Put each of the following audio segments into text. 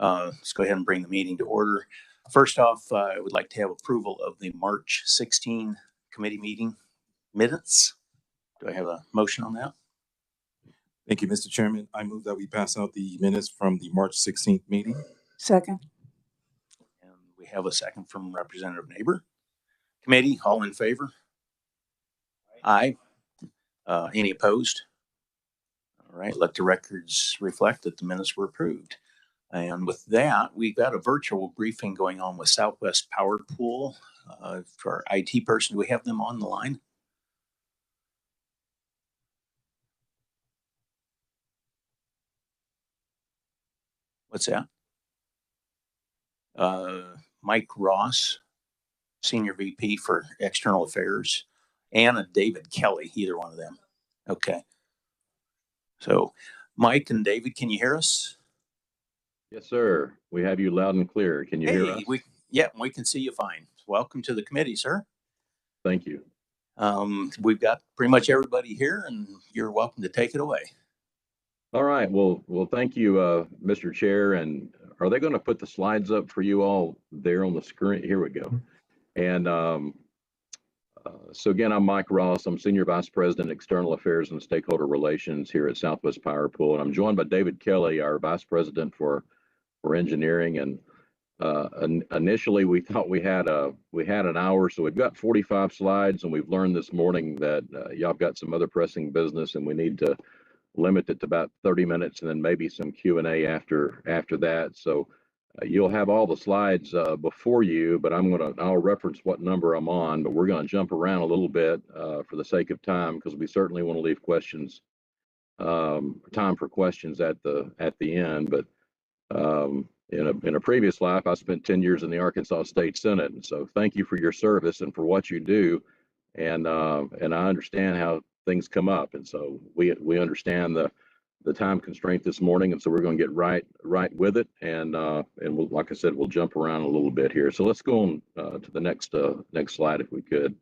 Let's go ahead and bring the meeting to order. First off, I would like to have approval of the March 16 committee meeting minutes. Do I have a motion on that? Thank you, Mr. Chairman. I move that we pass out the minutes from the March 16th meeting. Second. And we have a second from Representative Neighbor. Committee, all in favor? Aye. Any opposed? All right, let the records reflect that the minutes were approved. And with that, we've got a virtual briefing going on with Southwest Power Pool for our IT person. Do we have them on the line? What's that? Mike Ross, Senior VP for External Affairs, and David Kelly, either one of them. Okay. So, Mike and David, can you hear us? Yes, sir. We have you loud and clear. Can you hear us? We can see you fine. Welcome to the committee, sir. Thank you. We've got pretty much everybody here, and you're welcome to take it away. All right. Well, thank you, Mr. Chair. And are they going to put the slides up for you all there on the screen? Here we go. And so again, I'm Mike Ross. I'm Senior Vice President, External Affairs and Stakeholder Relations here at Southwest Power Pool. And I'm joined by David Kelly, our Vice President for engineering. And initially we thought we had an hour, so we've got 45 slides, and we've learned this morning that y'all got some other pressing business, and we need to limit it to about 30 minutes, and then maybe some Q&A after that. So you'll have all the slides before you, but I'll reference what number I'm on, but we're going to jump around a little bit for the sake of time, because we certainly want to leave time for questions at the end. But in a previous life, I spent 10 years in the Arkansas State Senate, and so thank you for your service and for what you do. And I understand how things come up, and so we understand the time constraint this morning, and so we're going to get right with it. And we'll, like I said, we'll jump around a little bit here. So let's go on to the next slide if we could.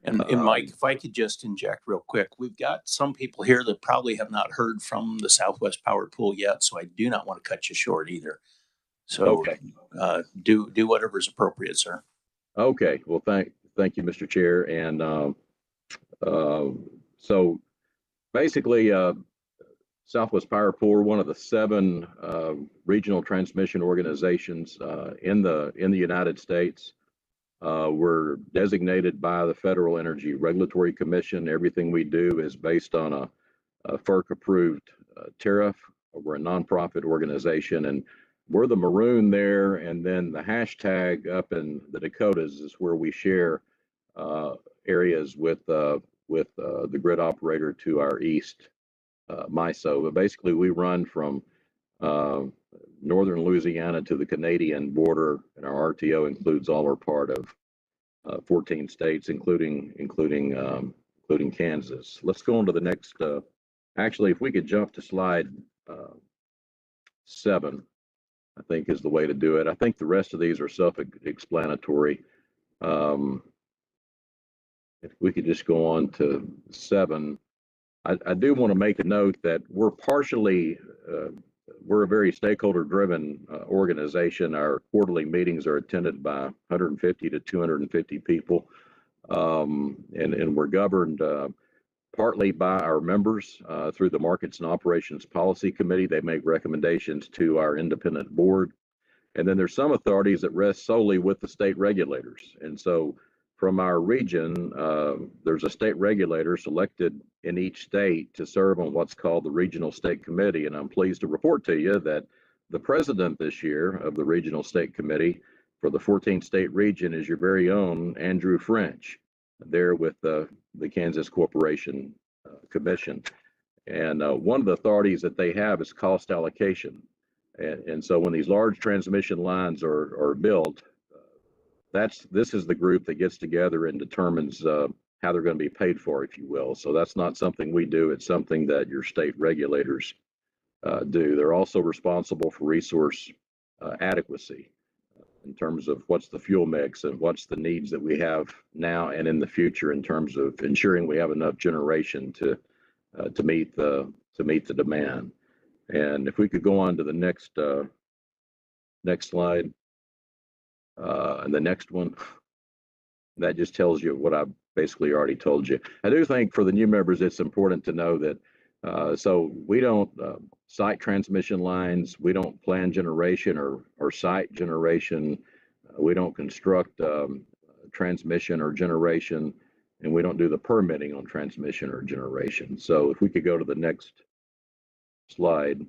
And Mike, if I could just inject real quick, we've got some people here that probably have not heard from the Southwest Power Pool yet, so I do not want to cut you short either. So okay. Do whatever is appropriate, sir. Okay. Well, thank you, Mr. Chair. And so basically, Southwest Power Pool, one of the 7 regional transmission organizations in the United States. We're designated by the Federal Energy Regulatory Commission. Everything we do is based on a FERC-approved tariff. We're a nonprofit organization, and we're the maroon there, and then the hashtag up in the Dakotas is where we share areas with the grid operator to our east, MISO. But basically, we run from northern Louisiana to the Canadian border, and our RTO includes all or part of 14 states, including Kansas. Let's go on to the next. Actually, if we could jump to slide 7. I think is the way to do it. I think the rest of these are self-explanatory. If we could just go on to 7. I do want to make a note that we're a very stakeholder-driven organization. Our quarterly meetings are attended by 150 to 250 people, and we're governed partly by our members through the Markets and Operations Policy Committee. They make recommendations to our independent board. And then there's some authorities that rest solely with the state regulators. And so from our region, there's a state regulator selected in each state to serve on what's called the Regional State Committee. And I'm pleased to report to you that the president this year of the Regional State Committee for the 14th state region is your very own Andrew French, there with the Kansas Corporation Commission. And one of the authorities that they have is cost allocation. And so when these large transmission lines are built, this is the group that gets together and determines how they're going to be paid for, if you will. So that's not something we do. It's something that your state regulators do. They're also responsible for resource adequacy in terms of what's the fuel mix and what's the needs that we have now and in the future in terms of ensuring we have enough generation to meet the demand. And if we could go on to the next Next slide. And the next one. That just tells you what I've basically already told you. I do think for the new members, it's important to know that so we don't site transmission lines, we don't plan generation or site generation, we don't construct transmission or generation, and we don't do the permitting on transmission or generation. So if we could go to the next slide.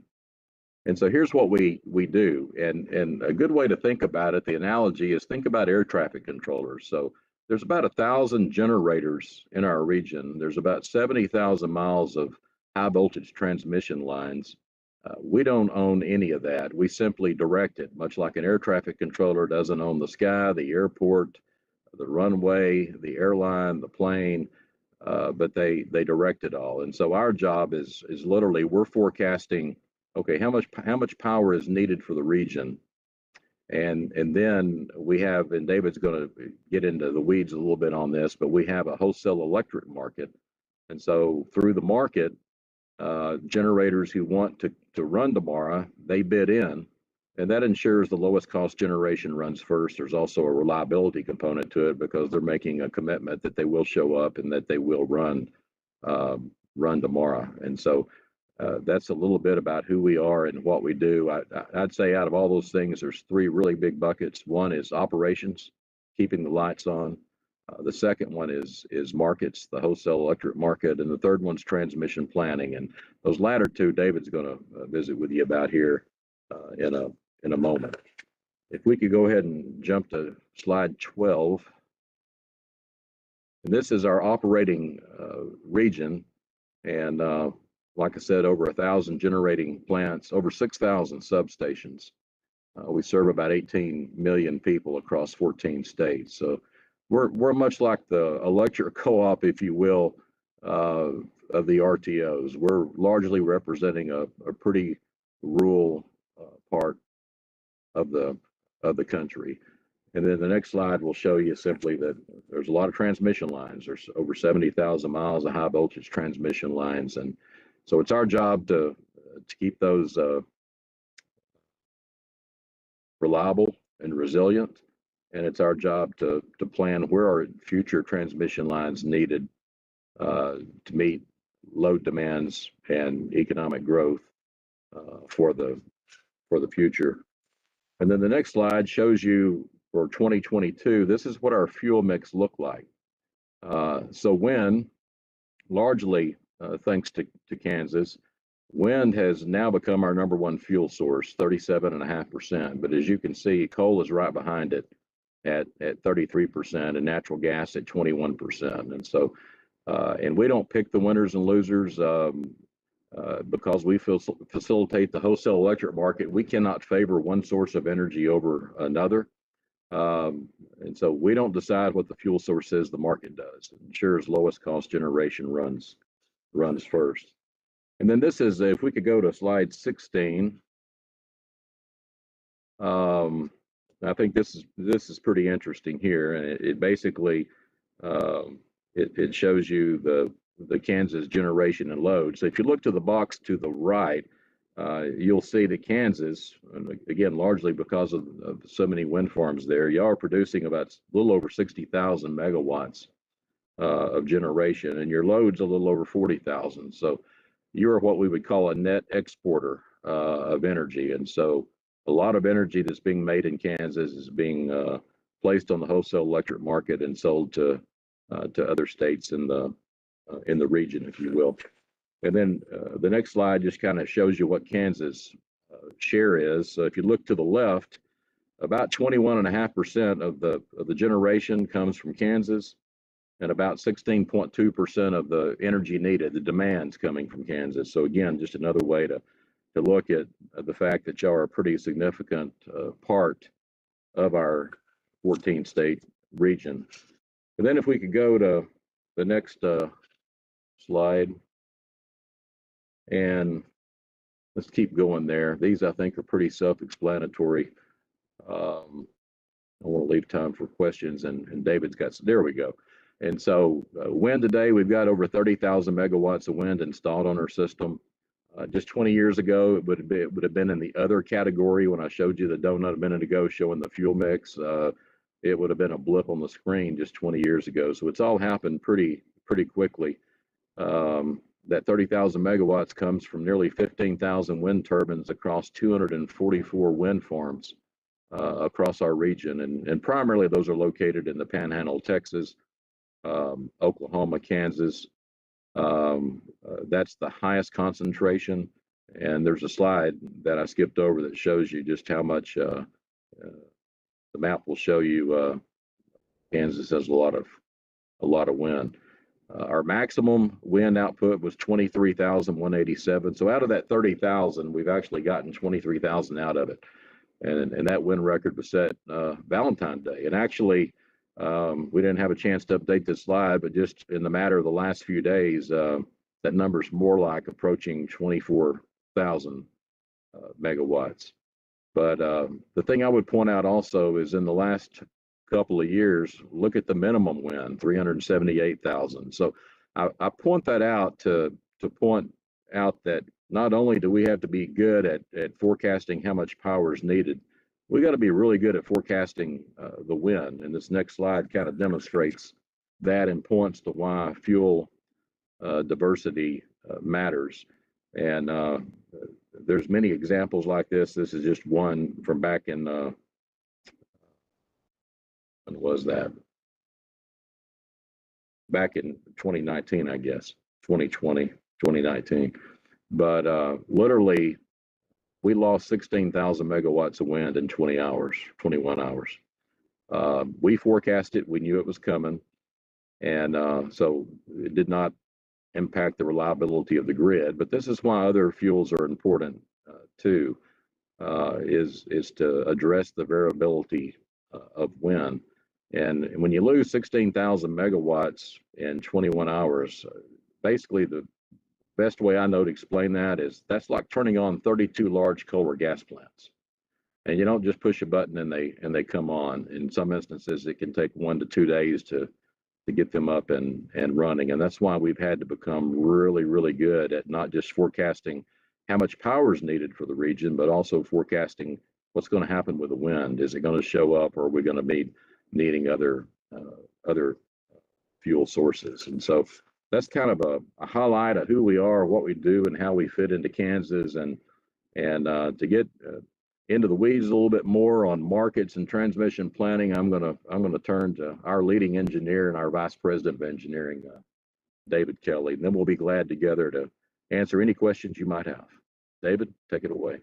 And so here's what we do. And a good way to think about it, the analogy is think about air traffic controllers. So there's about 1,000 generators in our region. There's about 70,000 miles of high voltage transmission lines. We don't own any of that. We simply direct it, much like an air traffic controller doesn't own the sky, the airport, the runway, the airline, the plane, but they direct it all. And so our job is literally we're forecasting, okay, how much power is needed for the region. And then we have, and David's going to get into the weeds a little bit on this, but we have a wholesale electric market. And so through the market, generators who want to run tomorrow, they bid in, and that ensures the lowest cost generation runs first. There's also a reliability component to it because they're making a commitment that they will show up and that they will run tomorrow. And so that's a little bit about who we are and what we do. I'd say out of all those things, there's three really big buckets. One is operations, keeping the lights on. The second one is markets, the wholesale electric market, and the third one's transmission planning. And those latter two, David's going to visit with you about here in a moment. If we could go ahead and jump to slide 12. And this is our operating region, and like I said, over 1,000 generating plants, over 6,000 substations. We serve about 18 million people across 14 states. So we're much like the electric co-op, if you will, of the RTOs. We're largely representing a pretty rural part of the country. And then the next slide will show you simply that there's a lot of transmission lines. There's over 70,000 miles of high voltage transmission lines, and so it's our job to keep those reliable and resilient, and it's our job to plan where are future transmission lines needed to meet load demands and economic growth for the future. And then the next slide shows you for 2022, this is what our fuel mix looked like. So wind, largely thanks to Kansas, wind has now become our number one fuel source, 37.5%. But as you can see, coal is right behind it at 33%, and natural gas at 21%. And so, and we don't pick the winners and losers because we facilitate the wholesale electric market. We cannot favor one source of energy over another. And so we don't decide what the fuel source is, the market does. It ensures lowest cost generation runs first. And then this is, if we could go to slide 16. I think this is pretty interesting here, and it basically it shows you the Kansas generation and load. So if you look to the box to the right, you'll see that Kansas, and again, largely because of so many wind farms there, y'all are producing about a little over 60,000 megawatts of generation, and your load's a little over 40,000. So you're what we would call a net exporter of energy. And so a lot of energy that's being made in Kansas is being placed on the wholesale electric market and sold to other states in the region, if you will. And then the next slide just kind of shows you what Kansas share is. So if you look to the left, about 21.5% of the generation comes from Kansas, and about 16.2% of the energy needed, the demand's coming from Kansas. So again, just another way to look at the fact that y'all are a pretty significant part of our 14-state region. And then if we could go to the next slide, and let's keep going there. These, I think, are pretty self-explanatory. I want to leave time for questions, and David's got some. There we go. And so wind today, we've got over 30,000 megawatts of wind installed on our system. Just 20 years ago, it would have been in the other category. When I showed you the donut a minute ago showing the fuel mix, it would have been a blip on the screen just 20 years ago. So it's all happened pretty quickly. That 30,000 megawatts comes from nearly 15,000 wind turbines across 244 wind farms across our region, and primarily those are located in the Panhandle, Texas, Oklahoma, Kansas. That's the highest concentration, and there's a slide that I skipped over that shows you just how much. The map will show you Kansas has a lot of wind. Our maximum wind output was 23,187. So out of that 30,000, we've actually gotten 23,000 out of it, and that wind record was set Valentine's Day. And actually, we didn't have a chance to update this slide, but just in the matter of the last few days, that number's more like approaching 24,000 megawatts. But the thing I would point out also is in the last couple of years, look at the minimum wind, 378,000. So I point that out to point out that not only do we have to be good at forecasting how much power is needed, we got to be really good at forecasting the wind. And this next slide kind of demonstrates that and points to why fuel diversity matters. And there's many examples like this. This is just one from back in, when was that? Back in 2019, I guess, 2020, 2019. But literally, we lost 16,000 megawatts of wind in 20 hours, 21 hours. We forecast it, we knew it was coming. And so it did not impact the reliability of the grid. But this is why other fuels are important too, is to address the variability of wind. And when you lose 16,000 megawatts in 21 hours, basically the best way I know to explain that is that's like turning on 32 large coal or gas plants. And you don't just push a button and they come on. In some instances, it can take 1 to 2 days to get them up and running. And that's why we've had to become really, really good at not just forecasting how much power is needed for the region, but also forecasting what's going to happen with the wind. Is it going to show up, or are we going to be needing other fuel sources? And so that's kind of a highlight of who we are, what we do, and how we fit into Kansas. And to get into the weeds a little bit more on markets and transmission planning, I'm gonna turn to our leading engineer and our vice president of engineering, David Kelly. And then we'll be glad together to answer any questions you might have. David, take it away.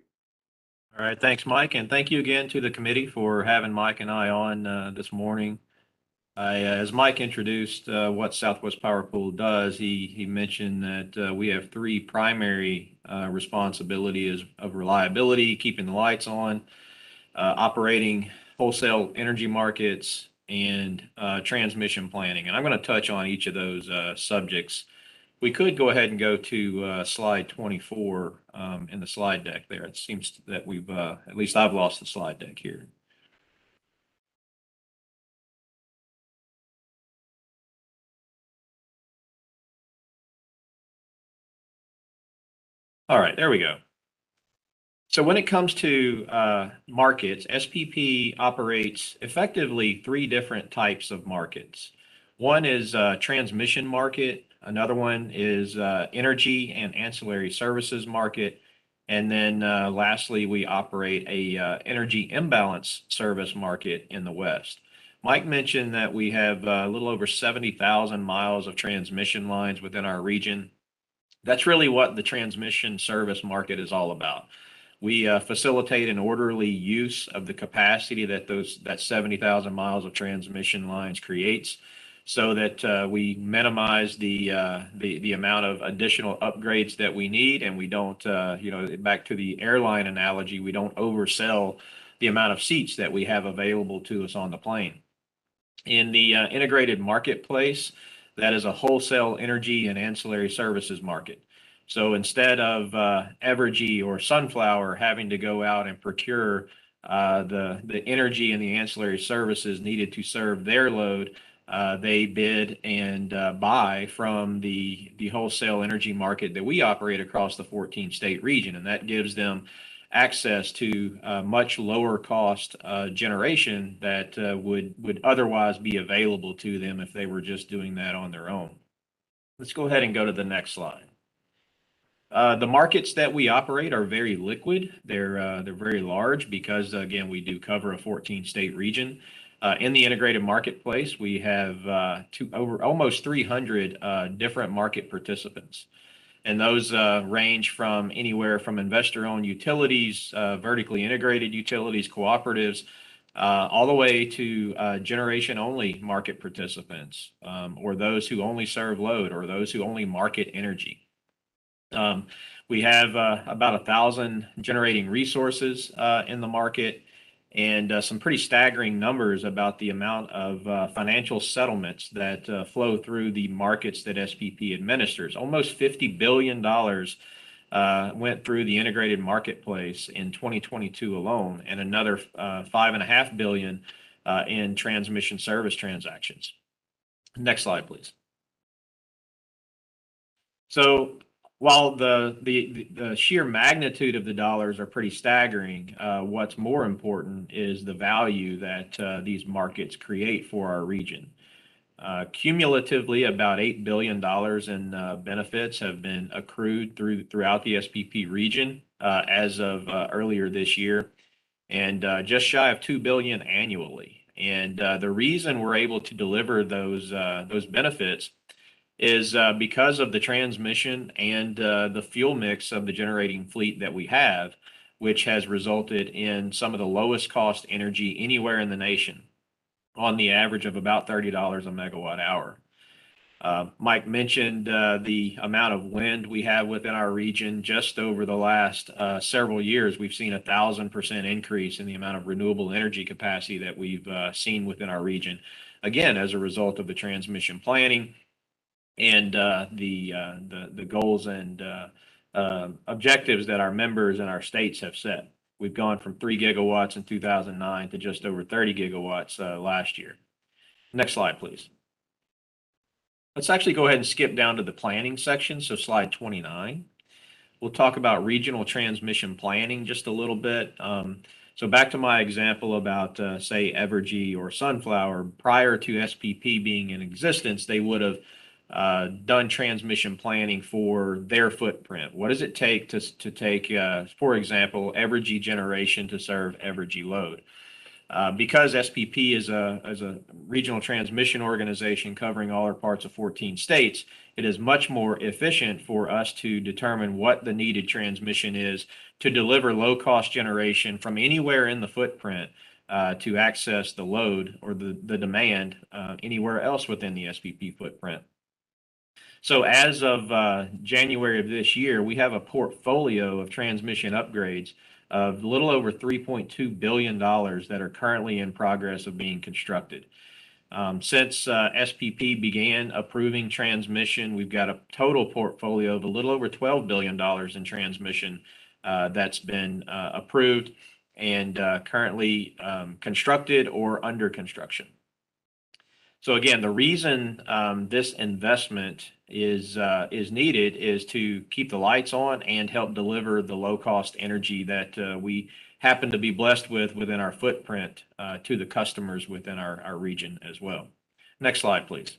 All right, thanks, Mike, and thank you again to the committee for having Mike and I on this morning. As Mike introduced what Southwest Power Pool does, he mentioned that we have 3 primary responsibilities of reliability, keeping the lights on, operating wholesale energy markets, and transmission planning. And I'm going to touch on each of those subjects. We could go ahead and go to slide 24 in the slide deck there. It seems that we've, at least I've lost the slide deck here. All right, there we go. So when it comes to markets, SPP operates effectively 3 different types of markets. One is transmission market. Another one is energy and ancillary services market. And then lastly, we operate a energy imbalance service market in the West. Mike mentioned that we have a little over 70,000 miles of transmission lines within our region. That's really what the transmission service market is all about. We facilitate an orderly use of the capacity that that 70,000 miles of transmission lines creates, so that we minimize the amount of additional upgrades that we need, and we don't, back to the airline analogy, we don't oversell the amount of seats that we have available to us on the plane. In the integrated marketplace, that is a wholesale energy and ancillary services market. So instead of Evergy or Sunflower having to go out and procure the energy and the ancillary services needed to serve their load, they bid and buy from the wholesale energy market that we operate across the 14-state region, and that gives them access to much lower cost generation that would otherwise be available to them if they were just doing that on their own. Let's go ahead and go to the next slide. The markets that we operate are very liquid. They're very large because, again, we do cover a 14-state region. In the integrated marketplace, we have almost 300 different market participants. And those range from anywhere from investor-owned utilities, vertically integrated utilities, cooperatives, all the way to generation-only market participants, or those who only serve load, or those who only market energy. We have about 1,000 generating resources in the market, and some pretty staggering numbers about the amount of financial settlements that flow through the markets that SPP administers. Almost $50 billion went through the integrated marketplace in 2022 alone, and another $5.5 billion in transmission service transactions. Next slide, please. So while the sheer magnitude of the dollars are pretty staggering, what's more important is the value that these markets create for our region. Cumulatively, about $8 billion in benefits have been accrued throughout the SPP region as of earlier this year, and just shy of $2 billion annually. And the reason we're able to deliver those benefits is because of the transmission and the fuel mix of the generating fleet that we have, which has resulted in some of the lowest cost energy anywhere in the nation, on the average of about $30 a megawatt hour. Mike mentioned the amount of wind we have within our region. Just over the last several years, we've seen 1,000% increase in the amount of renewable energy capacity that we've seen within our region, again, as a result of the transmission planning and the goals and objectives that our members and our states have set. We've gone from 3 gigawatts in 2009 to just over 30 gigawatts last year. Next slide, please. Let's actually go ahead and skip down to the planning section, so slide 29. We'll talk about regional transmission planning just a little bit. So back to my example about, say, Evergy or Sunflower. Prior to SPP being in existence, they would have done transmission planning for their footprint. What does it take to take, for example, Evergy generation to serve Evergy load? Because SPP is a regional transmission organization covering all our parts of 14 states, it is much more efficient for us to determine what the needed transmission is to deliver low-cost generation from anywhere in the footprint to access the load or the demand anywhere else within the SPP footprint. So as of January of this year, we have a portfolio of transmission upgrades of a little over $3.2 billion that are currently in progress of being constructed. Since SPP began approving transmission, we've got a total portfolio of a little over $12 billion in transmission that's been approved and currently constructed or under construction. So again, the reason this investment is needed is to keep the lights on and help deliver the low-cost energy that we happen to be blessed with within our footprint to the customers within our region as well. Next slide, please.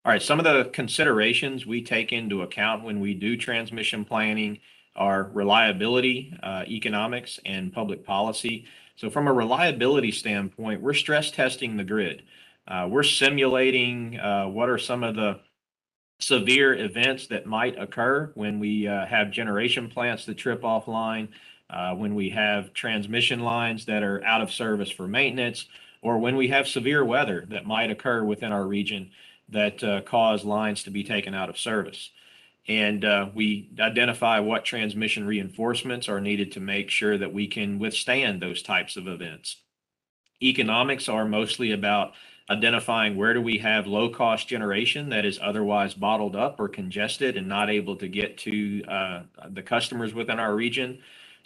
All right, some of the considerations we take into account when we do transmission planning are reliability, economics, and public policy. So from a reliability standpoint, we're stress testing the grid. We're simulating what are some of the severe events that might occur when we have generation plants that trip offline, when we have transmission lines that are out of service for maintenance, or when we have severe weather that might occur within our region that cause lines to be taken out of service. And we identify what transmission reinforcements are needed to make sure that we can withstand those types of events. Economics are mostly about identifying where do we have low-cost generation that is otherwise bottled up or congested and not able to get to the customers within our region.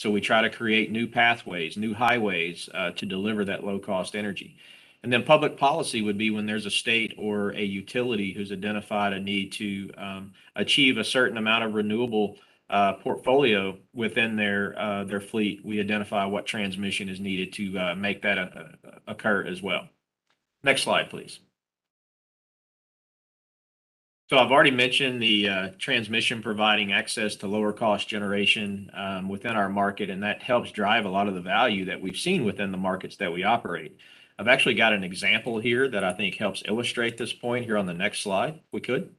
So we try to create new pathways, new highways to deliver that low cost energy. And then public policy would be when there's a state or a utility who's identified a need to achieve a certain amount of renewable portfolio within their fleet. We identify what transmission is needed to make that occur as well. Next slide, please. So I've already mentioned the transmission providing access to lower cost generation within our market, and that helps drive a lot of the value that we've seen within the markets that we operate. I've actually got an example here that I think helps illustrate this point here on the next slide, if we could.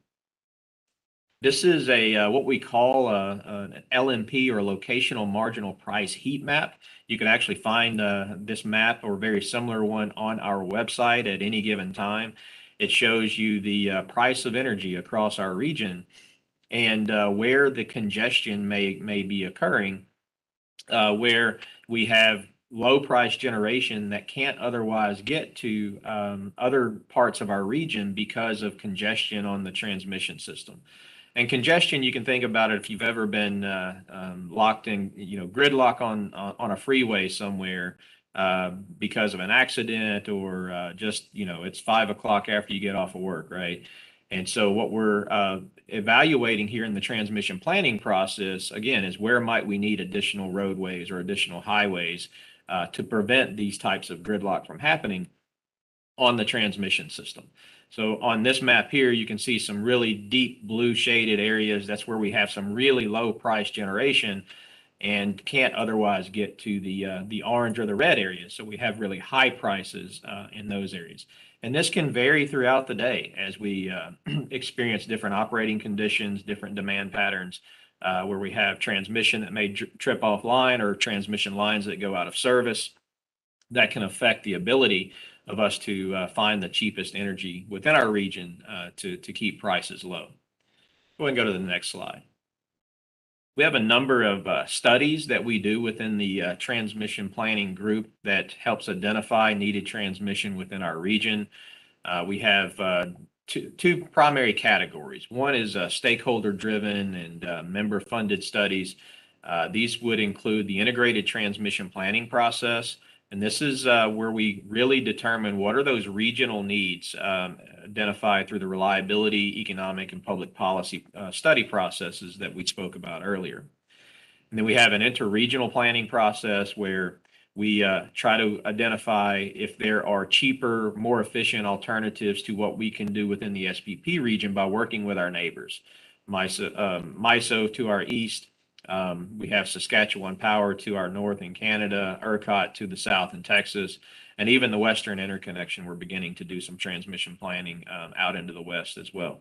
This is a what we call an LMP, or locational marginal price heat map. You can actually find this map or very similar one on our website at any given time. It shows you the price of energy across our region and where the congestion may be occurring, where we have low price generation that can't otherwise get to other parts of our region because of congestion on the transmission system. And congestion, you can think about it if you've ever been locked in, gridlock on a freeway somewhere because of an accident or just, it's 5 o'clock after you get off of work, right? And so what we're evaluating here in the transmission planning process, again, is where might we need additional roadways or additional highways to prevent these types of gridlock from happening on the transmission system. So on this map here, you can see some really deep blue shaded areas. That's where we have some really low price generation and can't otherwise get to the orange or the red areas. So we have really high prices in those areas. And this can vary throughout the day as we experience different operating conditions, different demand patterns, where we have transmission that may trip offline or transmission lines that go out of service. That can affect the ability of us to find the cheapest energy within our region to keep prices low. Go ahead and go to the next slide. We have a number of studies that we do within the transmission planning group that helps identify needed transmission within our region. We have two primary categories. One is stakeholder driven and member funded studies. These would include the integrated transmission planning process. And this is where we really determine what are those regional needs identified through the reliability, economic, and public policy study processes that we spoke about earlier. And then we have an interregional planning process where we try to identify if there are cheaper, more efficient alternatives to what we can do within the SPP region by working with our neighbors. MISO to our east. We have Saskatchewan Power to our north in Canada, ERCOT to the south in Texas, and even the Western Interconnection, we're beginning to do some transmission planning out into the west as well.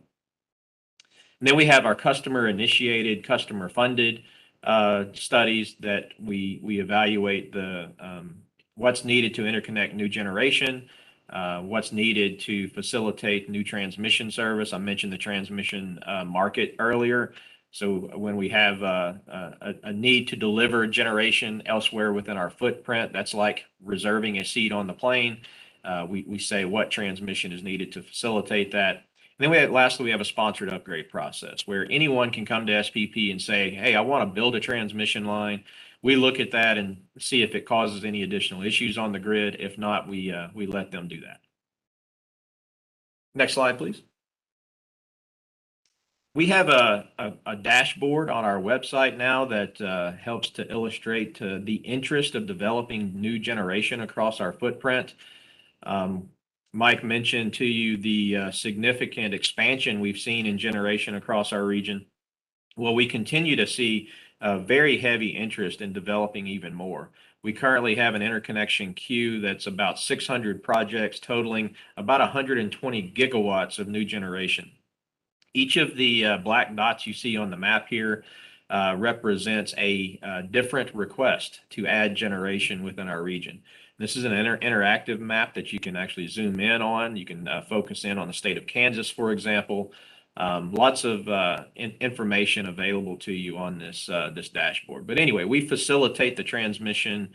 And then we have our customer-initiated, customer-funded studies that we evaluate the what's needed to interconnect new generation, what's needed to facilitate new transmission service. I mentioned the transmission market earlier. So when we have a need to deliver generation elsewhere within our footprint, that's like reserving a seat on the plane. We say what transmission is needed to facilitate that. And then lastly, we have a sponsored upgrade process where anyone can come to SPP and say, hey, I want to build a transmission line. We look at that and see if it causes any additional issues on the grid. If not, we let them do that. Next slide, please. We have a dashboard on our website now that helps to illustrate the interest of developing new generation across our footprint. Mike mentioned to you the significant expansion we've seen in generation across our region. Well, we continue to see a very heavy interest in developing even more. We currently have an interconnection queue that's about 600 projects totaling about 120 gigawatts of new generation. Each of the black dots you see on the map here represents a different request to add generation within our region. This is an interactive map that you can actually zoom in on. You can focus in on the state of Kansas, for example. Lots of information available to you on this dashboard. But anyway, we facilitate the transmission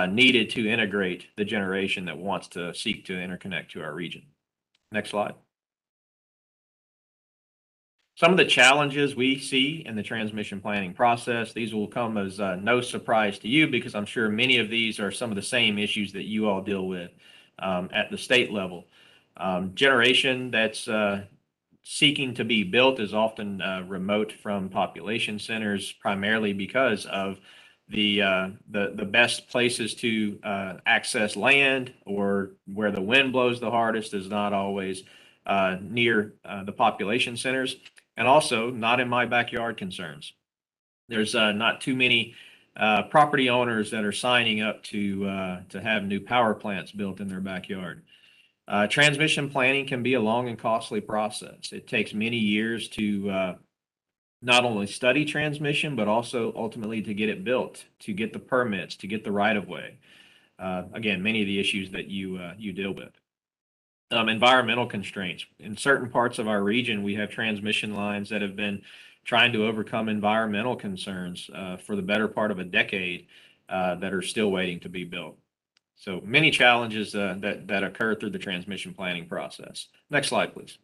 needed to integrate the generation that wants to seek to interconnect to our region. Next slide. Some of the challenges we see in the transmission planning process, these will come as no surprise to you because I'm sure many of these are some of the same issues that you all deal with at the state level. Generation that's seeking to be built is often remote from population centers, primarily because of the best places to access land, or where the wind blows the hardest is not always near the population centers, and also not in my backyard concerns. There's not too many property owners that are signing up to have new power plants built in their backyard. Transmission planning can be a long and costly process. It takes many years to not only study transmission, but also ultimately to get it built, to get the permits, to get the right of way. Again, many of the issues that you deal with. Environmental constraints. In certain parts of our region, we have transmission lines that have been trying to overcome environmental concerns for the better part of a decade that are still waiting to be built. So many challenges that occur through the transmission planning process. Next slide, please.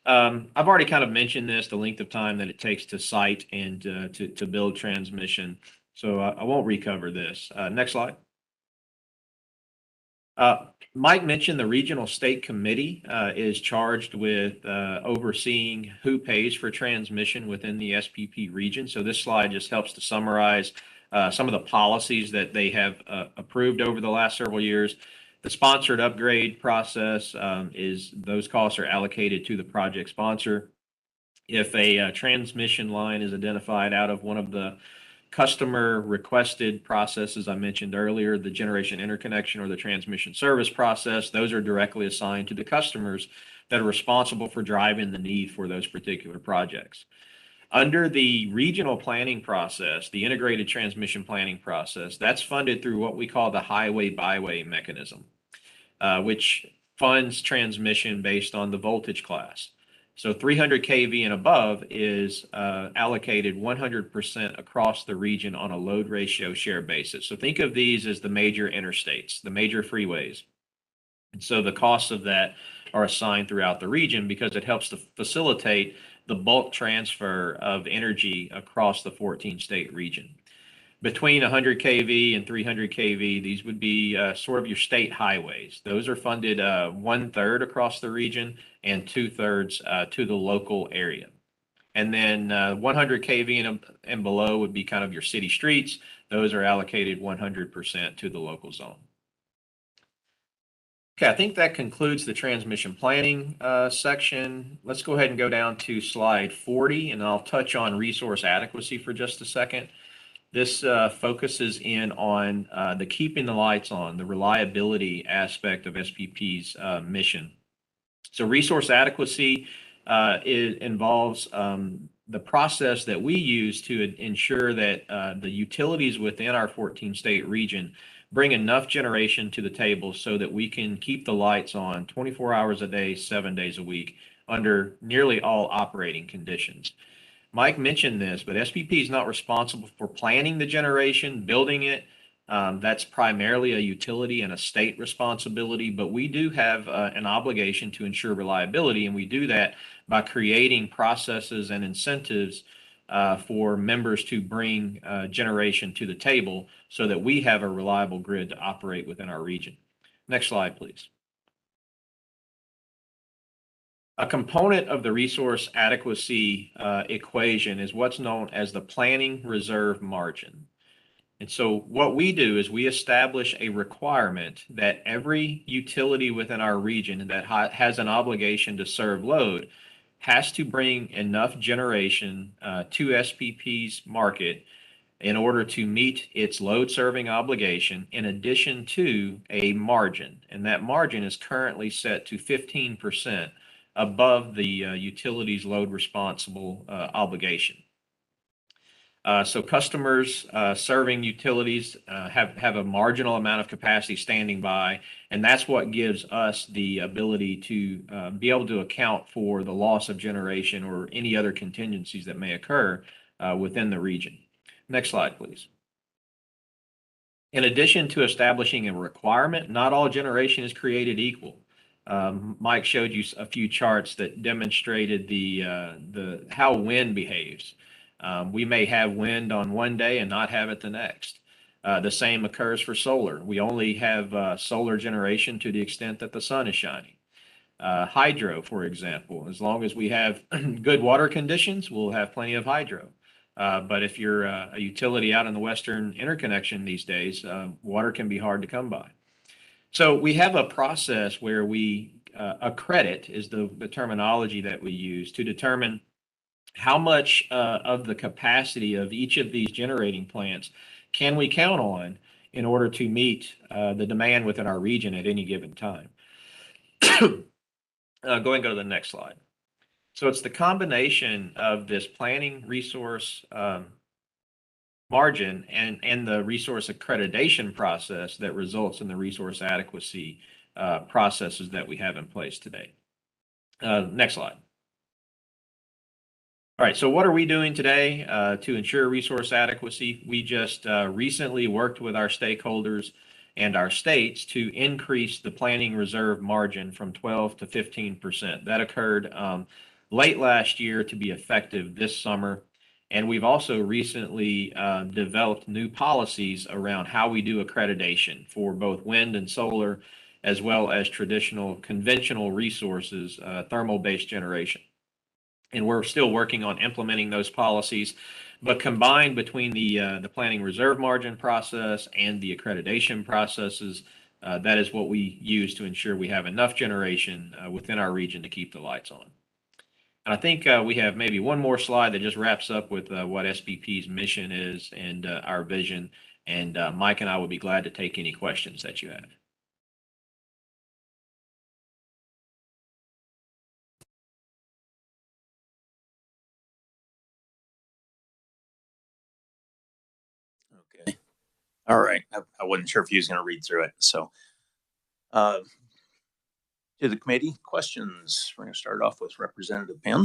I've already kind of mentioned this, the length of time that it takes to site and to build transmission. So I won't recover this. Next slide. Mike mentioned the Regional State Committee is charged with overseeing who pays for transmission within the SPP region. So this slide just helps to summarize some of the policies that they have approved over the last several years. The sponsored upgrade process is those costs are allocated to the project sponsor. If a transmission line is identified out of one of the customer requested processes I mentioned earlier, the generation interconnection or the transmission service process, those are directly assigned to the customers that are responsible for driving the need for those particular projects. Under the regional planning process, the integrated transmission planning process, that's funded through what we call the highway byway mechanism, which funds transmission based on the voltage class. So 300 kV and above is allocated 100% across the region on a load ratio share basis. So think of these as the major interstates, the major freeways. And so the costs of that are assigned throughout the region because it helps to facilitate the bulk transfer of energy across the 14-state region. Between 100 kV and 300 kV, these would be sort of your state highways. Those are funded 1/3 across the region and 2/3 to the local area. And then 100 kV and below would be kind of your city streets. Those are allocated 100% to the local zone. Okay, I think that concludes the transmission planning section. Let's go ahead and go down to slide 40, and I'll touch on resource adequacy for just a second. This focuses in on the keeping the lights on, the reliability aspect of SPP's mission. So resource adequacy involves the process that we use to ensure that the utilities within our 14-state region bring enough generation to the table so that we can keep the lights on 24 hours a day, 7 days a week under nearly all operating conditions. Mike mentioned this, but SPP is not responsible for planning the generation, building it. That's primarily a utility and a state responsibility, but we do have an obligation to ensure reliability, and we do that by creating processes and incentives for members to bring generation to the table so that we have a reliable grid to operate within our region. Next slide, please. A component of the resource adequacy equation is what's known as the planning reserve margin. And so what we do is we establish a requirement that every utility within our region that has an obligation to serve load has to bring enough generation to SPP's market in order to meet its load serving obligation, in addition to a margin. And that margin is currently set to 15% above the utility's load responsible obligation. So customers serving utilities have a marginal amount of capacity standing by, and that's what gives us the ability to be able to account for the loss of generation or any other contingencies that may occur within the region. Next slide, please. In addition to establishing a requirement, not all generation is created equal. Mike showed you a few charts that demonstrated the how wind behaves. We may have wind on one day and not have it the next. The same occurs for solar. We only have solar generation to the extent that the sun is shining. Hydro, for example, as long as we have good water conditions, we'll have plenty of hydro. But if you're a utility out in the Western interconnection these days, water can be hard to come by. So we have a process where a credit is the terminology that we use to determine how much of the capacity of each of these generating plants can we count on in order to meet the demand within our region at any given time. Go and go to the next slide. So it's the combination of this planning resource margin and the resource accreditation process that results in the resource adequacy processes that we have in place today. Next slide. All right, so what are we doing today to ensure resource adequacy? We just recently worked with our stakeholders and our states to increase the planning reserve margin from 12 to 15%. That occurred late last year to be effective this summer. And we've also recently developed new policies around how we do accreditation for both wind and solar, as well as traditional conventional resources, thermal-based generation. And we're still working on implementing those policies, but combined between the planning reserve margin process and the accreditation processes, that is what we use to ensure we have enough generation within our region to keep the lights on. And I think we have maybe one more slide that just wraps up with what SPP's mission is and our vision. And Mike and I would be glad to take any questions that you have. Okay. All right. I wasn't sure if he was going to read through it. So to the committee, questions. We're going to start off with Representative Penn.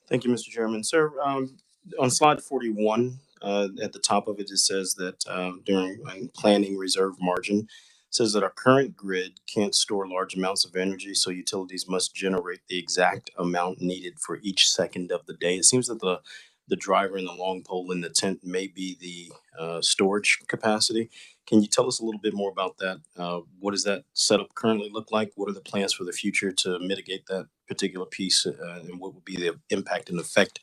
Thank you, Mr. Chairman. Sir, on slide 41, at the top of it, it says that during planning reserve margin, says that our current grid can't store large amounts of energy, so utilities must generate the exact amount needed for each second of the day. It seems that the driver and the long pole in the tent may be the storage capacity. Can you tell us a little bit more about that? What does that setup currently look like? What are the plans for the future to mitigate that particular piece? And what would be the impact and effect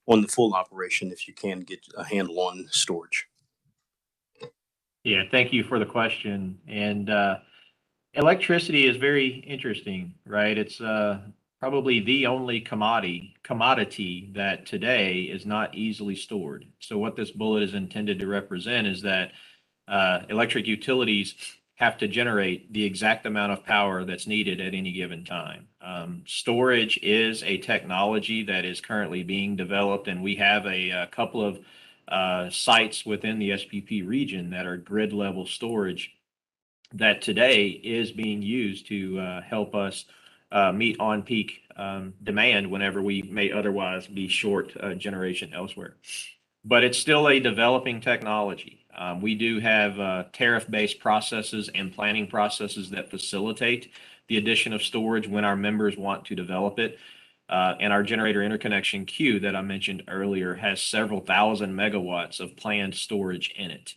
on the full operation if you can get a handle on storage? Yeah, thank you for the question. And electricity is very interesting, right? It's probably the only commodity that today is not easily stored. So what this bullet is intended to represent is that electric utilities have to generate the exact amount of power that's needed at any given time. Storage is a technology that is currently being developed, and we have a couple of sites within the SPP region that are grid level storage that today is being used to help us meet on-peak demand whenever we may otherwise be short generation elsewhere. But it's still a developing technology. We do have tariff-based processes and planning processes that facilitate the addition of storage when our members want to develop it. And our generator interconnection queue that I mentioned earlier has several thousand megawatts of planned storage in it.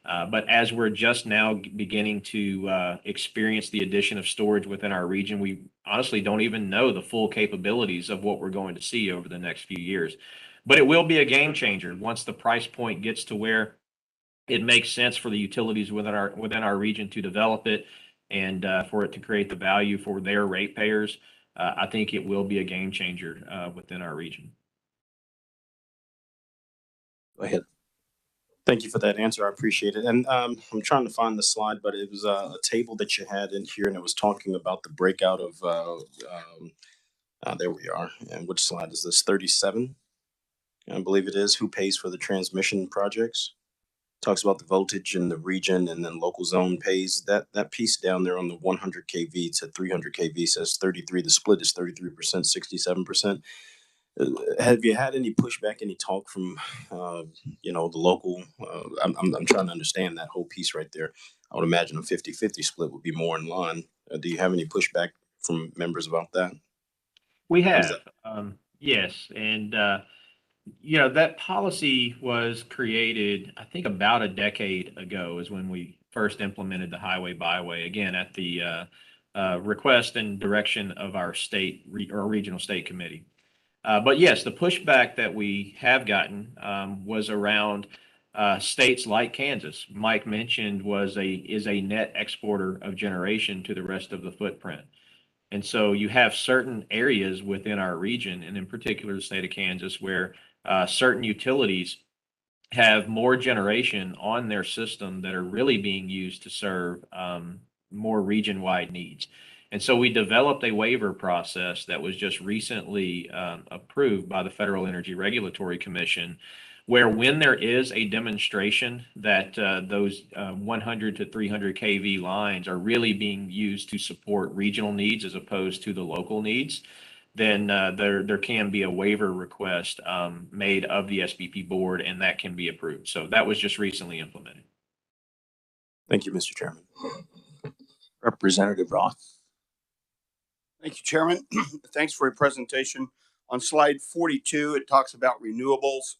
But as we're just now beginning to experience the addition of storage within our region, we honestly don't even know the full capabilities of what we're going to see over the next few years. But it will be a game changer once the price point gets to where it makes sense for the utilities within our region to develop it and for it to create the value for their ratepayers. I think it will be a game changer within our region. Go ahead. Thank you for that answer. I appreciate it. And I'm trying to find the slide, but it was a table that you had in here, and it was talking about the breakout of, there we are. And which slide is this? 37, I believe it is. Who pays for the transmission projects? Talks about the voltage in the region, and then local zone pays. That piece down there on the 100 kV to 300 kV says 33. The split is 33%, 67%. Have you had any pushback, any talk from, the local? I'm trying to understand that whole piece right there. I would imagine a 50-50 split would be more in line. Do you have any pushback from members about that? We Or is have, that yes, and that policy was created, I think, about a decade ago is when we first implemented the highway byway, again, at the request and direction of our or regional state committee. But yes, the pushback that we have gotten was around states like Kansas. Mike mentioned is a net exporter of generation to the rest of the footprint. And so you have certain areas within our region, and in particular the state of Kansas, where certain utilities have more generation on their system that are really being used to serve more region-wide needs. And so we developed a waiver process that was just recently approved by the Federal Energy Regulatory Commission, where when there is a demonstration that those 100 to 300 kV lines are really being used to support regional needs as opposed to the local needs, then there can be a waiver request made of the SPP board, and that can be approved. So that was just recently implemented. Thank you, Mr. Chairman. Representative Roth. Thank you, Chairman. Thanks for your presentation. On slide 42, it talks about renewables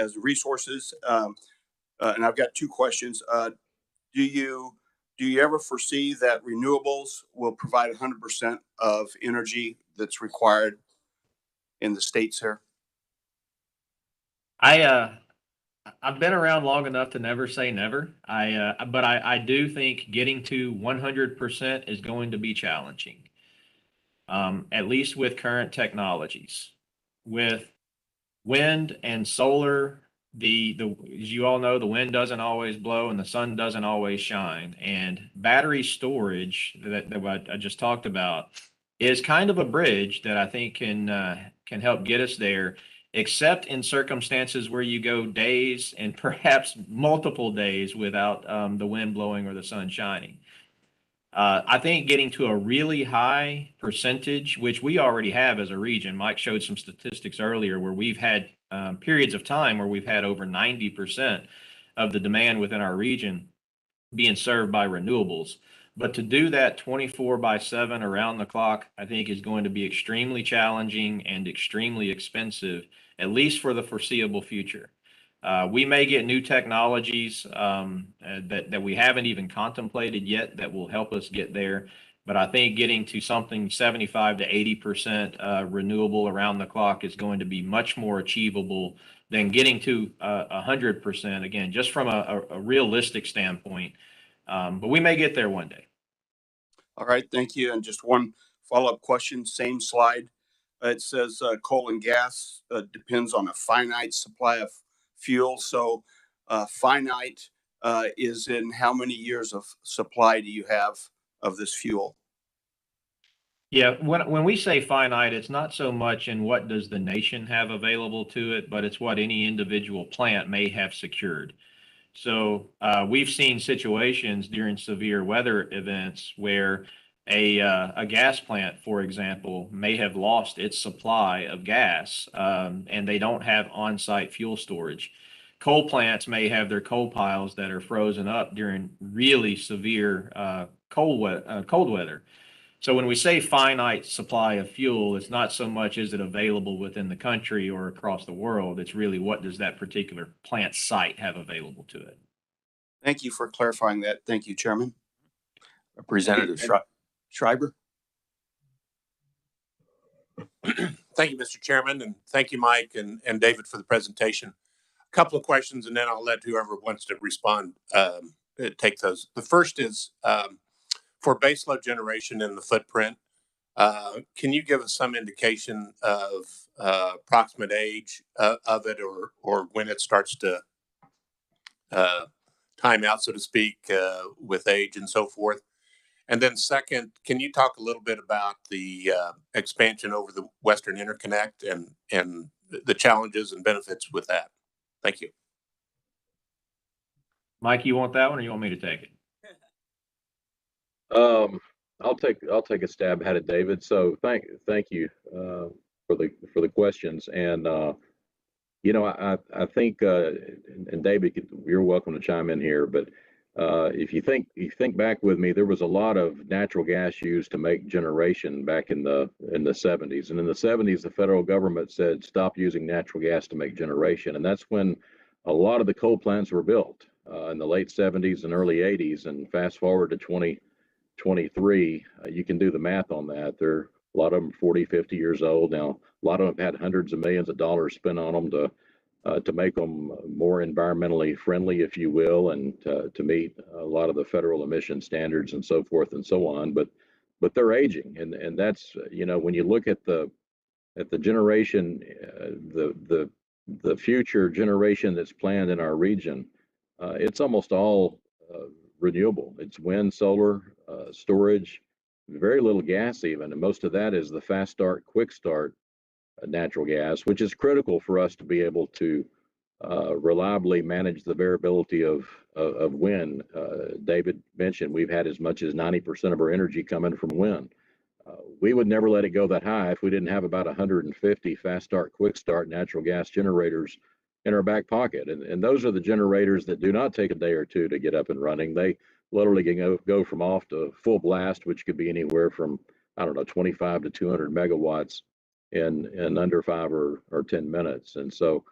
as resources. And I've got two questions. Do you ever foresee that renewables will provide 100% of energy that's required in the states here? I've been around long enough to never say never. But I do think getting to 100% is going to be challenging, at least with current technologies. With wind and solar, as you all know, the wind doesn't always blow and the sun doesn't always shine. And battery storage that I just talked about is kind of a bridge that I think can help get us there, except in circumstances where you go days and perhaps multiple days without the wind blowing or the sun shining. I think getting to a really high percentage, which we already have as a region. Mike showed some statistics earlier where we've had periods of time where we've had over 90% of the demand within our region being served by renewables. But to do that 24/7 around the clock, I think is going to be extremely challenging and extremely expensive, at least for the foreseeable future. We may get new technologies that we haven't even contemplated yet that will help us get there. But I think getting to something 75 to 80% renewable around the clock is going to be much more achievable than getting to 100%, again, just from a realistic standpoint. But we may get there one day. All right, thank you. And just one follow-up question, same slide. It says coal and gas depends on a finite supply of fuel. So finite is in how many years of supply do you have of this fuel? Yeah, when we say finite, it's not so much in what does the nation have available to it, but it's what any individual plant may have secured. So we've seen situations during severe weather events where a gas plant, for example, may have lost its supply of gas and they don't have on-site fuel storage. Coal plants may have their coal piles that are frozen up during really severe cold weather. So when we say finite supply of fuel, it's not so much is it available within the country or across the world. It's really what does that particular plant site have available to it. Thank you for clarifying that. Thank you, Chairman. Representative Schreiber. Thank you, Mr. Chairman, and thank you, Mike and David, for the presentation. A couple of questions, and then I'll let whoever wants to respond take those. The first is for baseload generation in the footprint. Can you give us some indication of approximate age of it, or when it starts to time out, so to speak, with age and so forth? And then second, can you talk a little bit about the expansion over the Western Interconnect and the challenges and benefits with that? Thank you. Mike, you want that one or you want me to take it? I'll take a stab at it, David. So thank you for the questions. And I think and David, you're welcome to chime in here, but If you think back with me, there was a lot of natural gas used to make generation back in the 70s, and in the 70s, the federal government said stop using natural gas to make generation, and that's when a lot of the coal plants were built in the late 70s and early 80s. And fast forward to 2023, you can do the math on that. A lot of them 40, 50 years old now. A lot of them have had hundreds of millions of dollars spent on them to make them more environmentally friendly, if you will, and to meet a lot of the federal emission standards and so forth and so on. But they're aging, and that's, when you look at the generation, the future generation that's planned in our region, it's almost all renewable. It's wind, solar, storage, very little gas even, and most of that is the fast start, quick start natural gas, which is critical for us to be able to reliably manage the variability of wind. David mentioned we've had as much as 90% of our energy coming from wind. We would never let it go that high if we didn't have about 150 fast start, quick start natural gas generators in our back pocket. And those are the generators that do not take a day or two to get up and running. They literally can go from off to full blast, which could be anywhere from, 25 to 200 megawatts in under 5 or 10 minutes. And so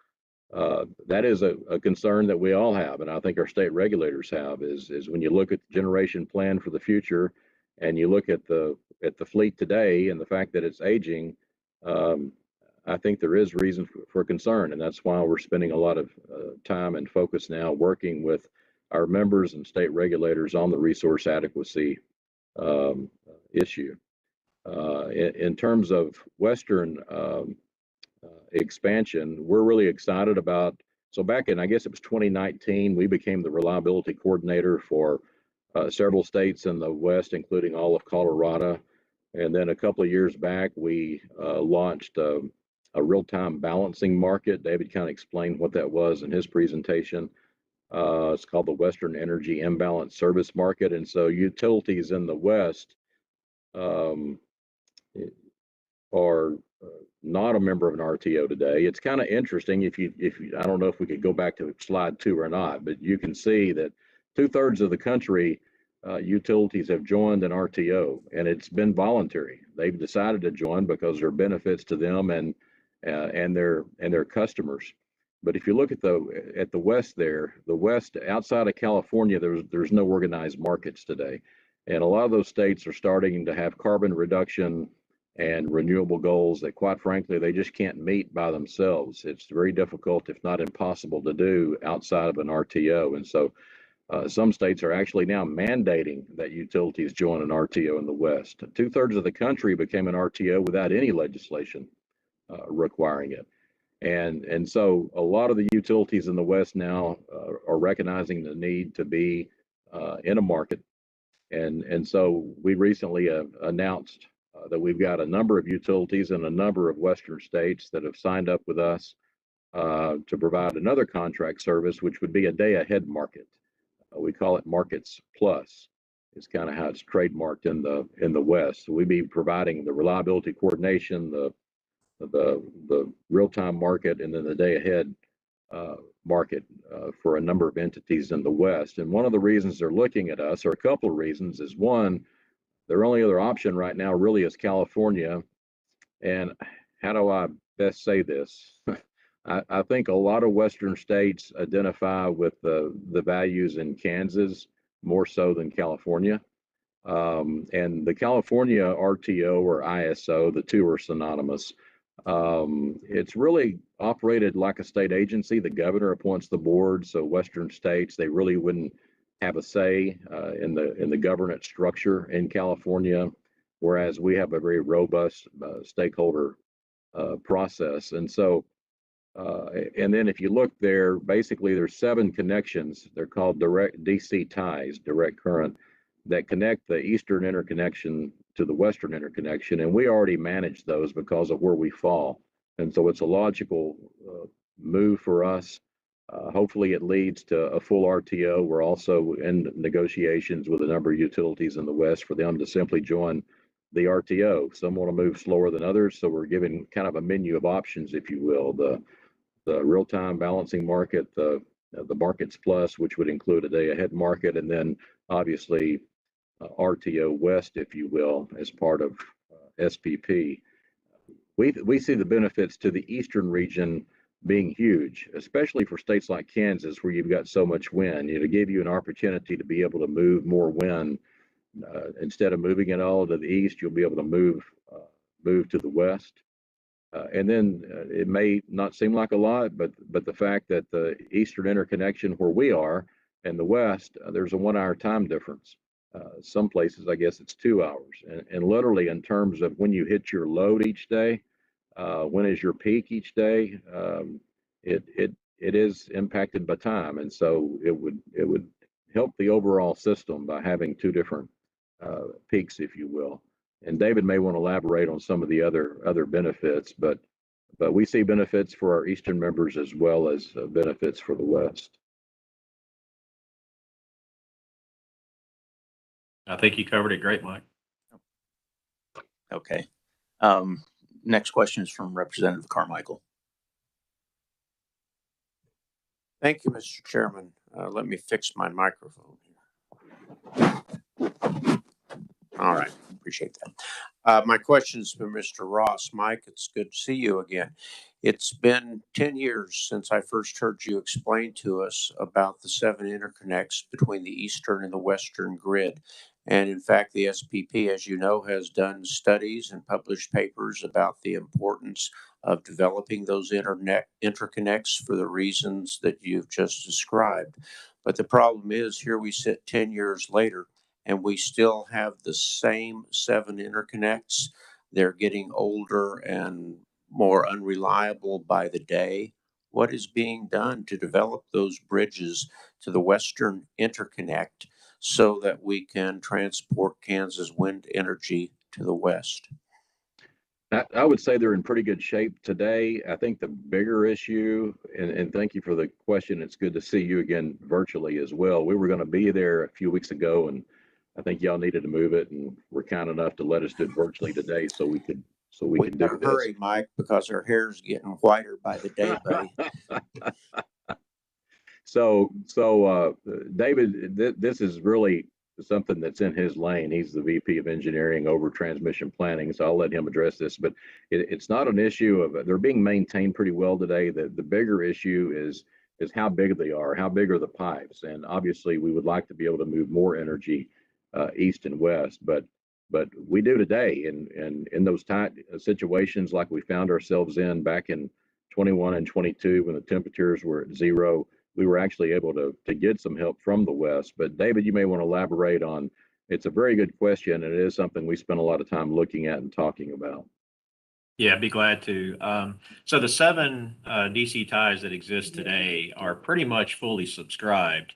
that is a concern that we all have, and I think our state regulators have, is when you look at the generation plan for the future, and you look at the fleet today and the fact that it's aging, I think there is reason for concern, and that's why we're spending a lot of time and focus now working with our members and state regulators on the resource adequacy issue. In terms of Western expansion, we're really excited about. So back in, I guess it was 2019, we became the reliability coordinator for several states in the West, including all of Colorado. And then a couple of years back, we launched a real-time balancing market. David kind of explained what that was in his presentation. It's called the Western Energy Imbalance Service Market. And so utilities in the West are not a member of an RTO today. It's kind of interesting. If you, I don't know if we could go back to slide 2 or not, but you can see that 2/3 of the country utilities have joined an RTO, and it's been voluntary. They've decided to join because there are benefits to them and their customers. But if you look at the West there, the West outside of California, there's no organized markets today, and a lot of those states are starting to have carbon reduction and renewable goals that, quite frankly, they just can't meet by themselves. It's very difficult, if not impossible, to do outside of an RTO. And so some states are actually now mandating that utilities join an RTO in the West. 2/3 of the country became an RTO without any legislation requiring it. And so a lot of the utilities in the West now are recognizing the need to be in a market. And so we recently announced that we've got a number of utilities in a number of Western states that have signed up with us to provide another contract service, which would be a day ahead market. We call it Markets Plus. It's kind of how it's trademarked in the West. So we'd be providing the reliability coordination, the real-time market, and then the day ahead market for a number of entities in the West. And one of the reasons they're looking at us, or a couple of reasons, is one, their only other option right now really is California. And how do I best say this? I think a lot of Western states identify with the values in Kansas more so than California. And the California RTO or ISO, the two are synonymous. It's really operated like a state agency. The governor appoints the board, so Western states, they really wouldn't have a say in the governance structure in California, whereas we have a very robust stakeholder process. And so, and then if you look there, basically there's 7 connections. They're called direct DC ties, direct current, that connect the Eastern interconnection to the Western interconnection, and we already manage those because of where we fall. And so it's a logical move for us. Hopefully it leads to a full RTO. We're also in negotiations with a number of utilities in the West for them to simply join the RTO. Some want to move slower than others, so we're giving kind of a menu of options, if you will. The real-time balancing market, the the Markets Plus, which would include a day ahead market, and then obviously RTO West, if you will, as part of SPP. We see the benefits to the eastern region being huge, especially for states like Kansas, where you've got so much wind. To give you an opportunity to be able to move more wind instead of moving it all to the east, you'll be able to move to the west. And then it may not seem like a lot, but the fact that the eastern interconnection where we are and the west, there's a 1 hour time difference. Some places, I guess it's 2 hours. And literally in terms of when you hit your load each day, when is your peak each day, it is impacted by time. And so it would help the overall system by having two different peaks, if you will. And David may want to elaborate on some of the other benefits, but we see benefits for our eastern members as well as benefits for the west. I think you covered it great, Mike. Okay. Next question is from Representative Carmichael. Thank you, Mr. Chairman. Let me fix my microphone here. All right, appreciate that. My question is for Mr. Ross. Mike, it's good to see you again. It's been 10 years since I first heard you explain to us about the 7 interconnects between the eastern and the western grid. And in fact, the SPP, as you know, has done studies and published papers about the importance of developing those interconnects for the reasons that you've just described. But the problem is, here we sit 10 years later, and we still have the same 7 interconnects. They're getting older and more unreliable by the day. What is being done to develop those bridges to the Western Interconnect so that we can transport Kansas wind energy to the West? I would say they're in pretty good shape today. I think the bigger issue, and thank you for the question. It's good to see you again virtually as well. We were going to be there a few weeks ago, and I think y'all needed to move it, and were kind enough to let us do it virtually today, so we could do this. Hurry, Mike, because our hair's getting whiter by the day, buddy. So David, this is really something that's in his lane. He's the VP of engineering over transmission planning, so I'll let him address this. But it's not an issue of they're being maintained pretty well today. The bigger issue is how big they are, how big are the pipes, and obviously we would like to be able to move more energy east and west, but we do today, and in those tight situations like we found ourselves in back in 21 and 22 when the temperatures were at 0. We were actually able to get some help from the West. But David, you may want to elaborate on, it's a very good question, and it is something we spend a lot of time looking at and talking about. Yeah, I'd be glad to. So the 7 DC ties that exist today are pretty much fully subscribed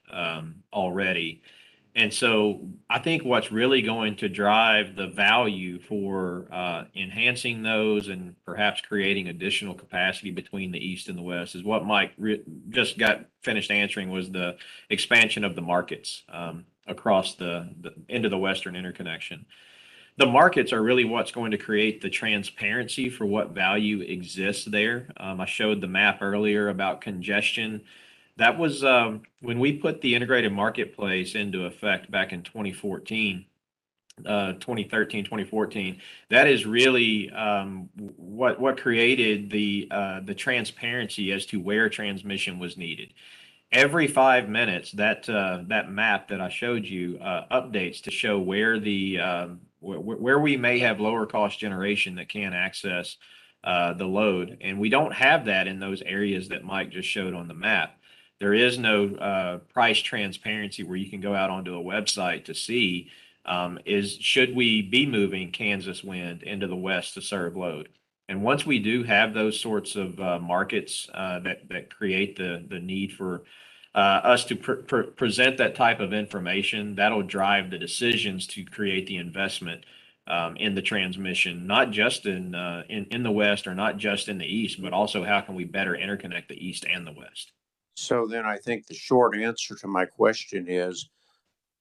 already. And so I think what's really going to drive the value for enhancing those and perhaps creating additional capacity between the East and the West is what Mike just got finished answering, was the expansion of the markets across into the Western interconnection. The markets are really what's going to create the transparency for what value exists there. I showed the map earlier about congestion. That was when we put the integrated marketplace into effect back in 2013, 2014. That is really what created the transparency as to where transmission was needed. Every 5 minutes, that map that I showed you updates to show where where we may have lower cost generation that can access the load, and we don't have that in those areas that Mike just showed on the map. There is no price transparency where you can go out onto a website to see should we be moving Kansas wind into the West to serve load. And once we do have those sorts of markets that create the need for us to present that type of information, that'll drive the decisions to create the investment in the transmission, not just in the West or not just in the East, but also how can we better interconnect the East and the West. So then I think the short answer to my question is